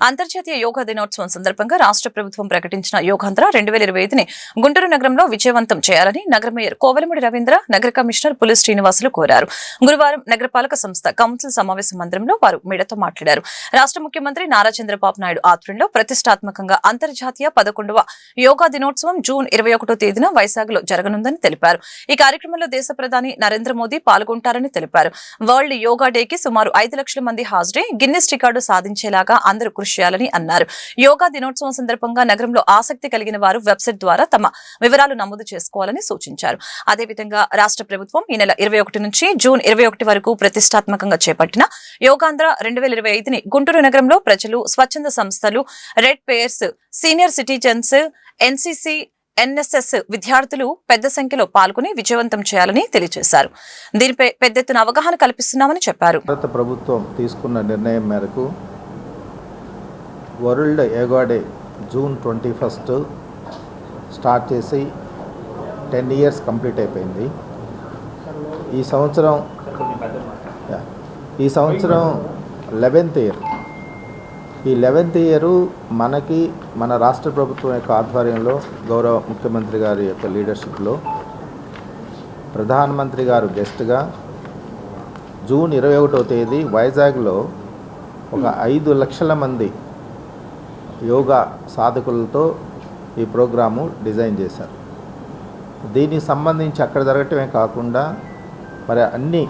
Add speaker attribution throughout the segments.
Speaker 1: అంతర్జాతీయ యోగా దినోత్సవం సందర్భంగా రాష్ట్ర ప్రభుత్వం ప్రకటించిన యోగాంధ్ర 2025ని గుంటూరు నగరంలో విజయవంతం చేయాలని నగర మేయర్ కోవెలమూడి రవీంద్ర, నగర కమిషనర్ పులి శ్రీనివాసులు కోరారు. గురువారం నగరపాలక సంస్థ కౌన్సిల్ సమావేశ మందిరంలో వారు మీడియాతో మాట్లాడారు. రాష్ట్ర ముఖ్యమంత్రి నారా చంద్రబాబు నాయుడు ఆధ్వర్యంలో ప్రతిష్టాత్మకంగా అంతర్జాతీయ 11వ యోగా దినోత్సవం జూన్ 21వ తేదీన వైజాగ్లో జరగనుందని తెలిపారు. ఈ కార్యక్రమంలో దేశ ప్రధాని నరేంద్ర మోదీ పాల్గొంటారని తెలిపారు. వరల్డ్ యోగా డేకి సుమారు 5 లక్షల మంది హాజరై గిన్నిస్ రికార్డు సాధించేలాగా అందరూ కృషి చేయాలని అన్నారు. యోగా దినోత్సవం సందర్భంగా నగరంలో ఆసక్తి కలిగిన వారు వెబ్సైట్ ద్వారా తమ వివరాలు నమోదు చేసుకోవాలని సూచించారు. అదేవిధంగా రాష్ట్ర ప్రభుత్వం ఈ నెల 21 నుంచి జూన్ 21 వరకు ప్రతిష్టాత్మకంగా చేపట్టిన యోగాంధ్ర 2025ని గుంటూరు నగరంలో ప్రజలు, స్వచ్ఛంద సంస్థలు, రెడ్ payers, senior citizens, NCC, NSS విద్యార్థులు పెద్ద సంఖ్యలో పాల్గొని విజయవంతం చేయాలని తెలియజేశారు. దీనిపై పెద్ద ఎత్తున అవగాహన కల్పిస్తున్నామని చెప్పారు.
Speaker 2: భారత ప్రభుత్వం తీసుకున్న నిర్ణయం మేరకు world yoga day June 21 start చేసి 10 ఇయర్స్ కంప్లీట్ అయిపోయింది. ఈ సంవత్సరం 11th ఇయర్. ఈ 11th ఇయర్ మన రాష్ట్ర ప్రభుత్వం యొక్క ఆధ్వర్యంలో గౌరవ ముఖ్యమంత్రి గారి యొక్క లీడర్షిప్లో ప్రధానమంత్రి గారు గెస్ట్గా జూన్ 21వ తేదీ వైజాగ్లో ఒక 5 లక్షల మంది యోగా సాధకులతో ఈ ప్రోగ్రాము డిజైన్ చేశారు. దీనికి సంబంధించి అక్కడ జరగటమే కాకుండా మరి అన్ని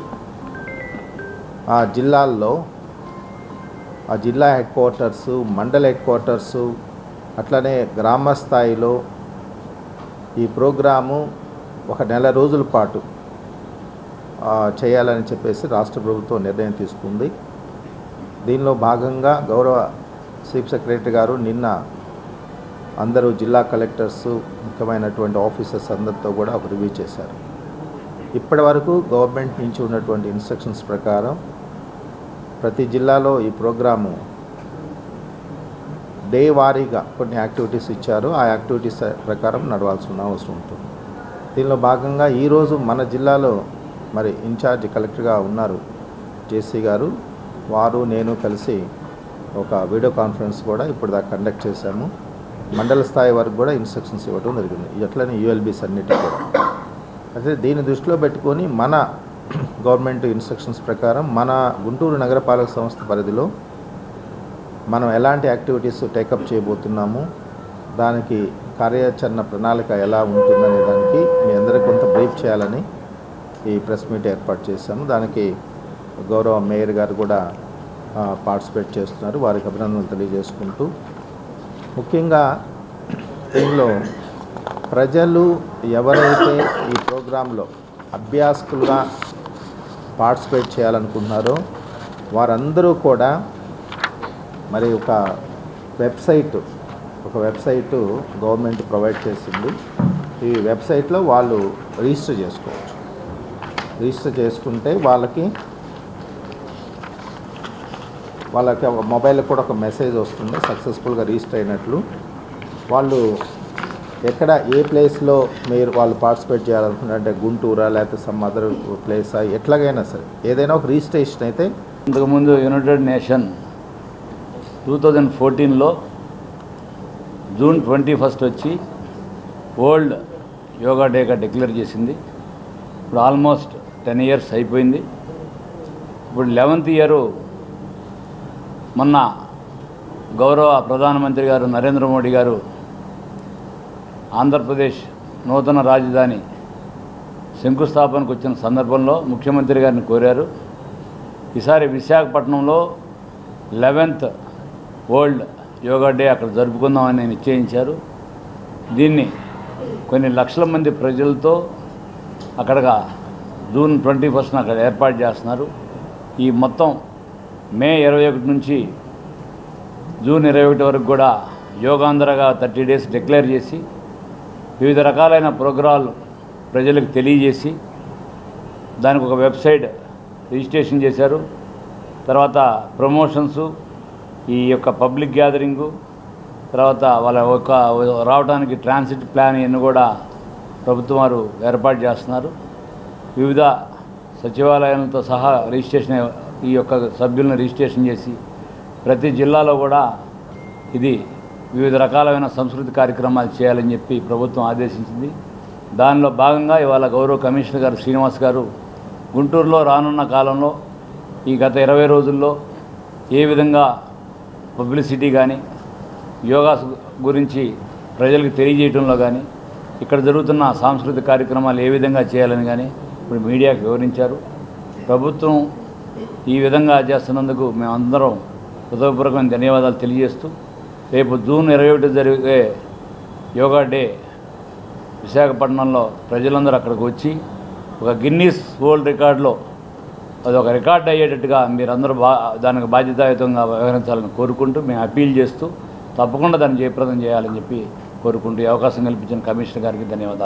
Speaker 2: జిల్లాల్లో జిల్లా హెడ్ క్వార్టర్సు, మండల హెడ్ క్వార్టర్సు, అట్లనే గ్రామ స్థాయిలో ఈ ప్రోగ్రాము ఒక నెల రోజుల పాటు చేయాలని చెప్పేసి రాష్ట్ర ప్రభుత్వం నిర్ణయం తీసుకుంది. దీనిలో భాగంగా గౌరవ చీఫ్ సెక్రటరీ గారు నిన్న అందరూ జిల్లా కలెక్టర్స్, ముఖ్యమైనటువంటి ఆఫీసర్స్ అందరితో కూడా ఒక రివ్యూ చేశారు. ఇప్పటి వరకు గవర్నమెంట్ నుంచి ఉన్నటువంటి ఇన్స్ట్రక్షన్స్ ప్రకారం ప్రతి జిల్లాలో ఈ ప్రోగ్రాము డే వారీగా కొన్ని యాక్టివిటీస్ ఇచ్చారు. ఆ యాక్టివిటీస్ ప్రకారం నడవాల్సిన అవసరం ఉంటుంది. దీనిలో భాగంగా ఈరోజు మన జిల్లాలో మరి ఇన్ఛార్జ్ కలెక్టర్గా ఉన్నారు జేసీ గారు. వారు నేను కలిసి ఒక వీడియో కాన్ఫరెన్స్ కూడా ఇప్పుడు దాకా కండక్ట్ చేశాము. మండల స్థాయి వరకు కూడా ఇన్స్ట్రక్షన్స్ ఇవ్వడం జరిగింది. అట్లనే యూఎల్బీస్ అన్నిటికీ కూడా. అయితే దీన్ని దృష్టిలో పెట్టుకొని మన గవర్నమెంట్ ఇన్స్ట్రక్షన్స్ ప్రకారం మన గుంటూరు నగరపాలక సంస్థ పరిధిలో మనం ఎలాంటి యాక్టివిటీస్ టేకప్ చేయబోతున్నాము, దానికి కార్యాచరణ ప్రణాళిక ఎలా ఉంటుందనే దానికి మీ అందరికీ కొంత బ్రీఫ్ చేయాలని ఈ ప్రెస్ మీట్ ఏర్పాటు చేశాము. దానికి గౌరవ మేయర్ గారు కూడా పార్టిసిపేట్ చేస్తున్నారు. వారికి అభినందనలు తెలియజేసుకుంటూ, ముఖ్యంగా దీనిలో ప్రజలు ఎవరైతే ఈ ప్రోగ్రాంలో అభ్యాసకులుగా పార్టిసిపేట్ చేయాలనుకుంటున్నారో వారందరూ కూడా మరి ఒక వెబ్సైటు గవర్నమెంట్ ప్రొవైడ్ చేసింది. ఈ వెబ్సైట్లో వాళ్ళు రిజిస్టర్ చేసుకోవచ్చు. రిజిస్టర్ చేసుకుంటే వాళ్ళకి మొబైల్కి కూడా ఒక మెసేజ్ వస్తుంది సక్సెస్ఫుల్గా రిజిస్టర్ అయినట్లు. వాళ్ళు ఎక్కడ ఏ ప్లేస్లో వాళ్ళు పార్టిసిపేట్ చేయాలనుకుంటున్నారు, అంటే గుంటూరా లేకపోతే సమ్ అదర్ ప్లేసా, ఎట్లాగైనా సరే ఏదైనా ఒక రిజిస్ట్రేషన్ అయితే.
Speaker 3: ఇంతకుముందు యునైటెడ్ నేషన్ 2014లో జూన్ 21 వచ్చి వరల్డ్ యోగా డేగా డిక్లేర్ చేసింది. ఇప్పుడు ఆల్మోస్ట్ 10 ఇయర్స్ అయిపోయింది. ఇప్పుడు 11th ఇయరు మొన్న గౌరవ ప్రధానమంత్రి గారు నరేంద్ర మోడీ గారు ఆంధ్రప్రదేశ్ నూతన రాజధాని శంకుస్థాపనకు వచ్చిన సందర్భంలో ముఖ్యమంత్రి గారిని కోరారు. ఈసారి విశాఖపట్నంలో 11th వరల్డ్ యోగా డే అక్కడ జరుపుకుందామని నిశ్చయించారు. దీన్ని కొన్ని లక్షల మంది ప్రజలతో అక్కడగా జూన్ 21 అక్కడ ఏర్పాటు చేస్తున్నారు. ఈ మొత్తం మే 21 నుంచి జూన్ 21 వరకు కూడా యోగాంధ్రగా 30 డేస్ డిక్లేర్ చేసి వివిధ రకాలైన ప్రోగ్రాలు ప్రజలకు తెలియజేసి దానికి ఒక వెబ్సైట్ రిజిస్ట్రేషన్ చేశారు. తర్వాత ప్రమోషన్సు, ఈ యొక్క పబ్లిక్ గ్యాదరింగు, తర్వాత వాళ్ళ యొక్క రావడానికి ట్రాన్సిట్ ప్లాన్ ఇవన్నీ కూడా ప్రభుత్వం వారు ఏర్పాటు చేస్తున్నారు. వివిధ సచివాలయాలతో సహా రిజిస్ట్రేషన్ ఈ యొక్క సభ్యులను రిజిస్ట్రేషన్ చేసి ప్రతి జిల్లాలో కూడా ఇది వివిధ రకాలైన సంస్కృతి కార్యక్రమాలు చేయాలని చెప్పి ప్రభుత్వం ఆదేశించింది. దానిలో భాగంగా ఇవాళ గౌరవ కమిషనర్ గారు శ్రీనివాస్ గారు గుంటూరులో రానున్న కాలంలో ఈ గత 20 రోజుల్లో ఏ విధంగా పబ్లిసిటీ కానీ యోగా గురించి ప్రజలకు తెలియజేయడంలో కానీ ఇక్కడ జరుగుతున్న సాంస్కృతిక కార్యక్రమాలు ఏ విధంగా చేయాలని కానీ ఇప్పుడు మీడియాకు వివరించారు. ప్రభుత్వం ఈ విధంగా చేస్తున్నందుకు మేమందరం హృదయపూర్వకమైన ధన్యవాదాలు తెలియజేస్తూ రేపు జూన్ 21 జరిగే యోగా డే విశాఖపట్నంలో ప్రజలందరూ అక్కడికి వచ్చి ఒక గిన్నీస్ వరల్డ్ రికార్డులో అది ఒక రికార్డ్ అయ్యేటట్టుగా మీరందరూ దానికి బాధ్యతాయుతంగా వ్యవహరించాలని కోరుకుంటూ మేము అప్పీల్ చేస్తూ తప్పకుండా దాన్ని జయప్రదం చేయాలని చెప్పి కోరుకుంటూ ఈ అవకాశం కల్పించిన కమిషనర్ గారికి ధన్యవాదాలు.